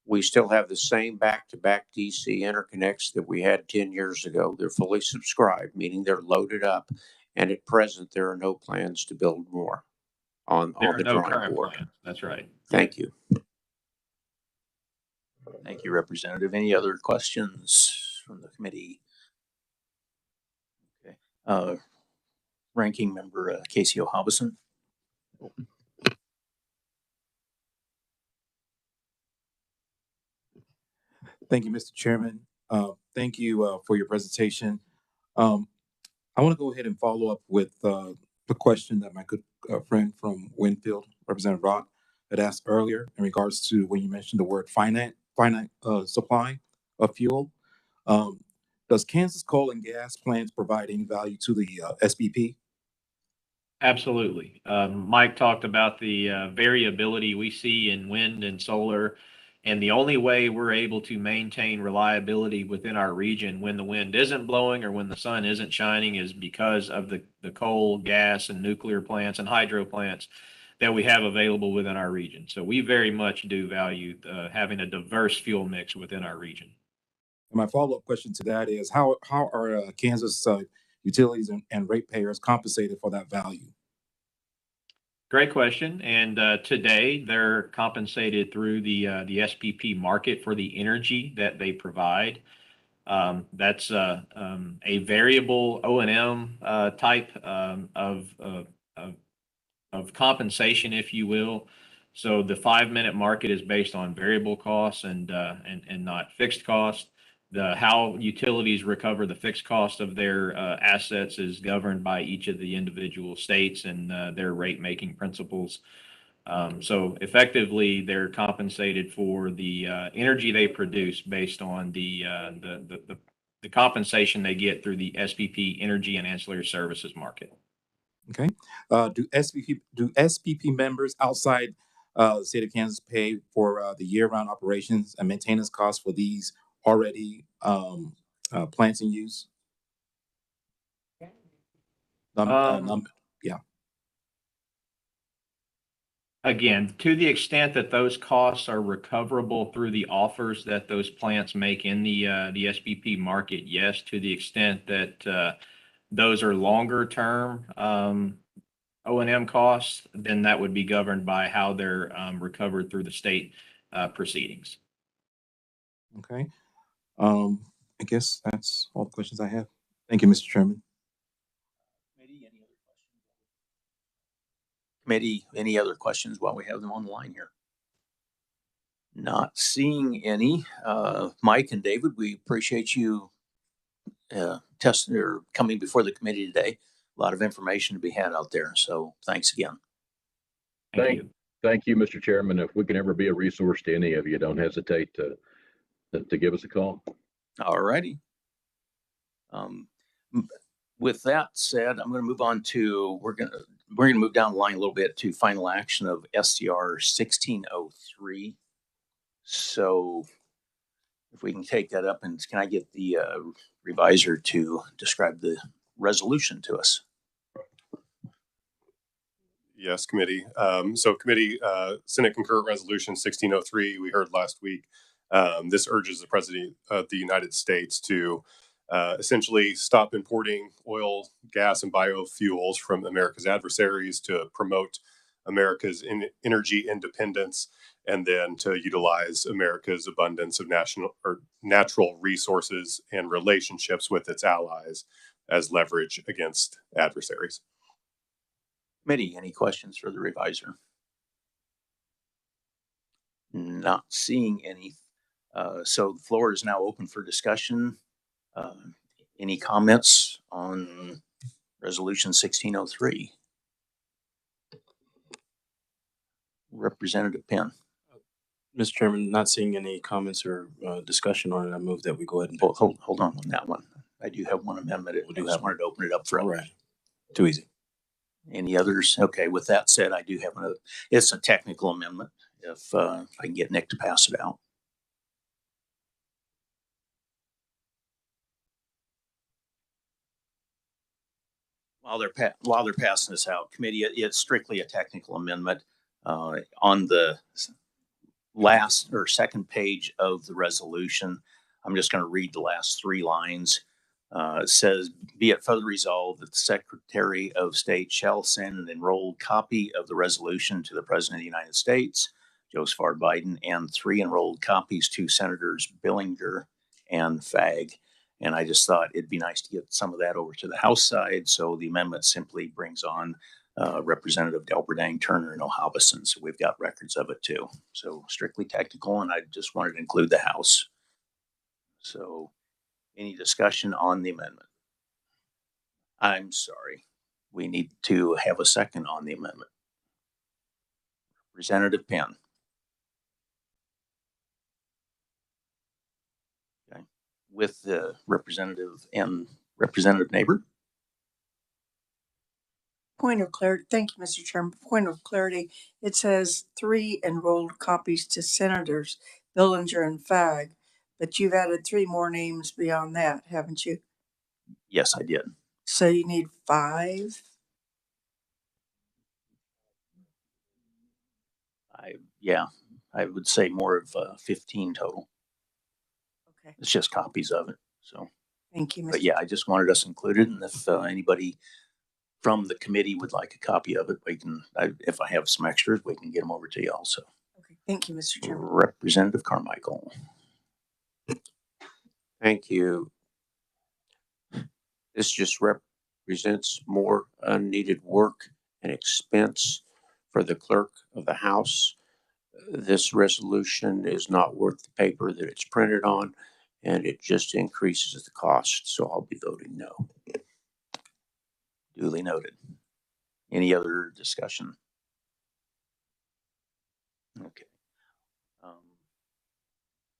we still have the same back-to-back DC interconnects that we had 10 years ago. They're fully subscribed, meaning they're loaded up. And at present, there are no plans to build more. on There are the no drawing current board. plans. That's right. Thank you. Thank you, Representative. Any other questions from the committee? Okay. Ranking Member Casey Hobson. Thank you, Mr. Chairman. Thank you for your presentation. I want to go ahead and follow up with the question that my good friend from Winfield, Representative Rock, had asked earlier in regards to when you mentioned the word finite supply of fuel. Does Kansas coal and gas plants provide any value to the SPP? Absolutely. Mike talked about the variability we see in wind and solar. And the only way we're able to maintain reliability within our region when the wind isn't blowing or when the sun isn't shining is because of the coal, gas, and nuclear plants and hydro plants that we have available within our region. So we very much do value having a diverse fuel mix within our region. And my follow-up question to that is how are Kansas utilities and ratepayers compensated for that value? Great question. And today they're compensated through the SPP market for the energy that they provide. That's a variable O&M type of compensation, if you will. So the 5-minute market is based on variable costs and not fixed costs. How utilities recover the fixed cost of their assets is governed by each of the individual states and their rate making principles. So effectively, they're compensated for the energy they produce based on the compensation they get through the SPP energy and ancillary services market. Okay. Do SPP members outside the state of Kansas pay for the year-round operations and maintenance costs for these already plants in use? Yeah. Again, to the extent that those costs are recoverable through the offers that those plants make in the SPP market, yes. To the extent that those are longer term O&M costs, then that would be governed by how they're recovered through the state proceedings. Okay. I guess that's all the questions I have. Thank you, Mr. Chairman. Committee, any other questions while we have them on the line here? Not seeing any. Mike and David, we appreciate you testing or coming before the committee today. A lot of information to be had out there. So thanks again. Thank you, Mr. Chairman. If we can ever be a resource to any of you, don't hesitate to give us a call. All righty. With that said, I'm going to move on to, we're going to move down the line a little bit to final action of SCR 1603. So if we can take that up, and can I get the reviser to describe the resolution to us? Yes, committee. So committee, Senate Concurrent Resolution 1603, we heard last week. This urges the President of the United States to essentially stop importing oil, gas, and biofuels from America's adversaries, to promote America's energy independence, and then to utilize America's abundance of natural resources and relationships with its allies as leverage against adversaries. Committee, any questions for the reviser? Not seeing any. So the floor is now open for discussion. Any comments on Resolution 1603? Representative Penn. Mr. Chairman, not seeing any comments or discussion on it, I move that we go ahead and hold on that one. I do have one amendment. I just wanted to open it up for all right. Too easy. Any others? Okay, with that said, I do have another. It's a technical amendment. If I can get Nick to pass it out. While they're passing this out, committee, it's strictly a technical amendment. On the last or second page of the resolution, I'm just going to read the last 3 lines. It says, be it further resolved that the Secretary of State shall send an enrolled copy of the resolution to the President of the United States, Joseph R. Biden, and 3 enrolled copies to Senators Billinger and Fagg. And I just thought it'd be nice to get some of that over to the House side. So the amendment simply brings on Representative Delberdang, Turner, and O'Hobson. So we've got records of it too. So strictly technical, and I just wanted to include the House. So any discussion on the amendment? I'm sorry. We need to have a second on the amendment. Representative Penn. Okay. With the representative and Representative Neighbor. Point of clarity. Thank you, Mr. Chairman. Point of clarity. It says 3 enrolled copies to Senators Billinger and Fagg, but you've added 3 more names beyond that, haven't you? Yes, I did. So you need 5? I would say more of 15 total. Okay. It's just copies of it. So thank you, Mr. But yeah, I just wanted us included, and if anybody from the committee would like a copy of it, we can. If I have some extras, we can get them over to you also. Okay, thank you, Mr. Chairman. Representative Carmichael. Thank you. This just represents more unneeded work and expense for the clerk of the House. This resolution is not worth the paper that it's printed on, and it just increases the cost. So I'll be voting no. Duly noted. Any other discussion? Okay.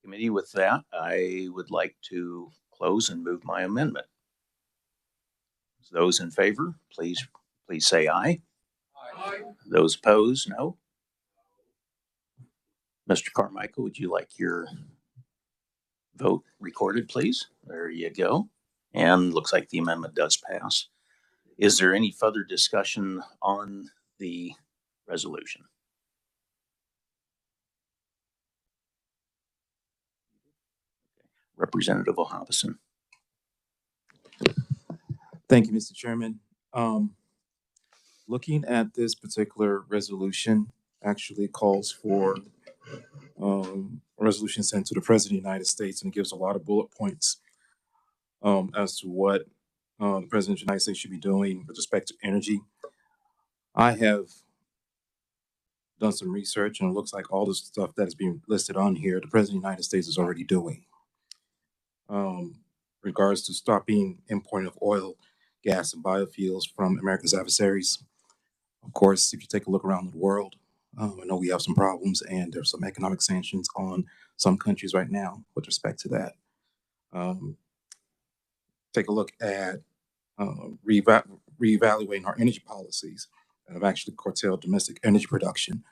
Committee, with that, I would like to close and move my amendment. Those in favor, please say aye. Aye. Those opposed, no. Mr. Carmichael, would you like your vote recorded, please? There you go. And looks like the amendment does pass. Is there any further discussion on the resolution? Representative O'Hobson. Thank you, Mr. Chairman. Looking at this particular resolution actually calls for a resolution sent to the President of the United States, and it gives a lot of bullet points as to what the President of the United States should be doing with respect to energy. I have done some research, and it looks like all the stuff that is being listed on here, the President of the United States is already doing. Regards to stopping importing of oil, gas, and biofuels from America's adversaries. Of course, if you take a look around the world, I know we have some problems, and there's some economic sanctions on some countries right now with respect to that. Take a look at reevaluating our energy policies that have actually curtailed domestic energy production.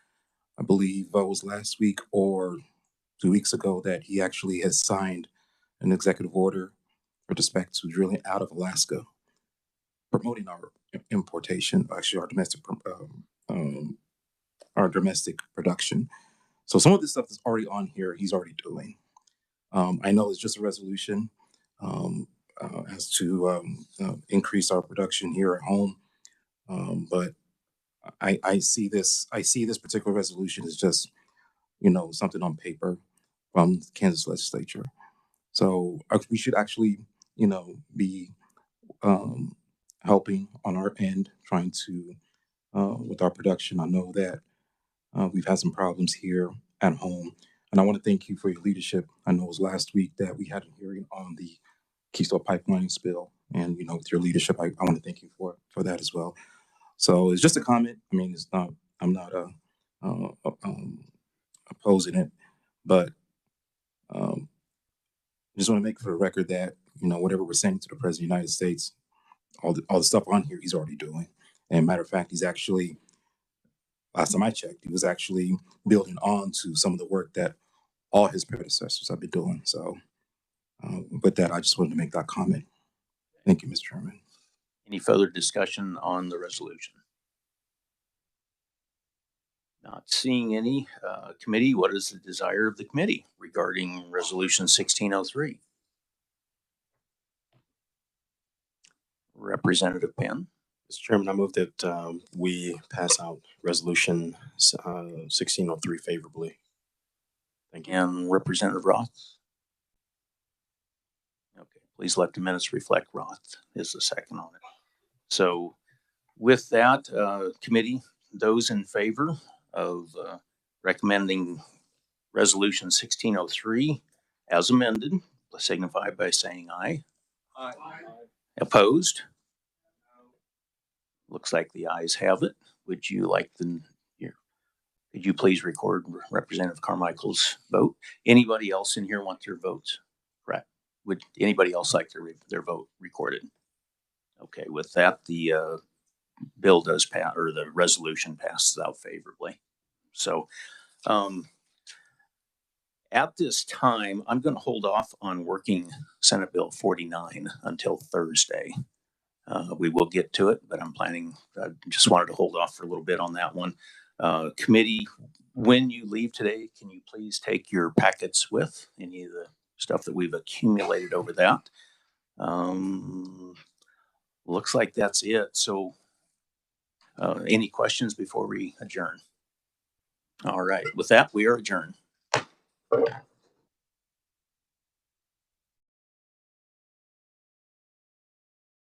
I believe it was last week or 2 weeks ago that he actually has signed an executive order with respect to drilling out of Alaska, promoting our importation, actually our domestic production. So some of this stuff is already on here. He's already doing. I know it's just a resolution as to increase our production here at home, but I see this particular resolution as just something on paper from the Kansas Legislature. So we should actually be helping on our end, trying to with our production. I know that we've had some problems here at home, and I want to thank you for your leadership. I know it was last week that we had a hearing on the Keystone Pipeline spill, and with your leadership, I want to thank you for that as well. So it's just a comment. I mean, it's not. I'm not opposing it, but just want to make for the record that whatever we're saying to the President of the United States, all the stuff on here, he's already doing. And matter of fact, he's actually, last time I checked, he was actually building on to some of the work that all his predecessors have been doing. So with that, I just wanted to make that comment. Thank you, Mr. Chairman. Any further discussion on the resolution? Not seeing any. Committee, what is the desire of the committee regarding resolution 1603? Representative Penn. Mr. Chairman, I move that we pass out resolution 1603 favorably. Thank you. And Representative Roth. Okay, please let the minutes reflect Roth is the second on it. So with that, committee, those in favor of recommending resolution 1603 as amended, signify by saying aye. Aye. Opposed? Looks like the ayes have it. Would you like could you please record Representative Carmichael's vote? Anybody else in here want their votes? Right. Would anybody else like their vote recorded? Okay, with that, the bill does pass, or the resolution passes out favorably. So at this time, I'm going to hold off on working Senate Bill 49 until Thursday. We will get to it, but I'm planning, I just wanted to hold off for a little bit on that one. Committee, when you leave today, can you please take your packets with any of the stuff that we've accumulated over that? Looks like that's it. So any questions before we adjourn? All right, with that, we are adjourned.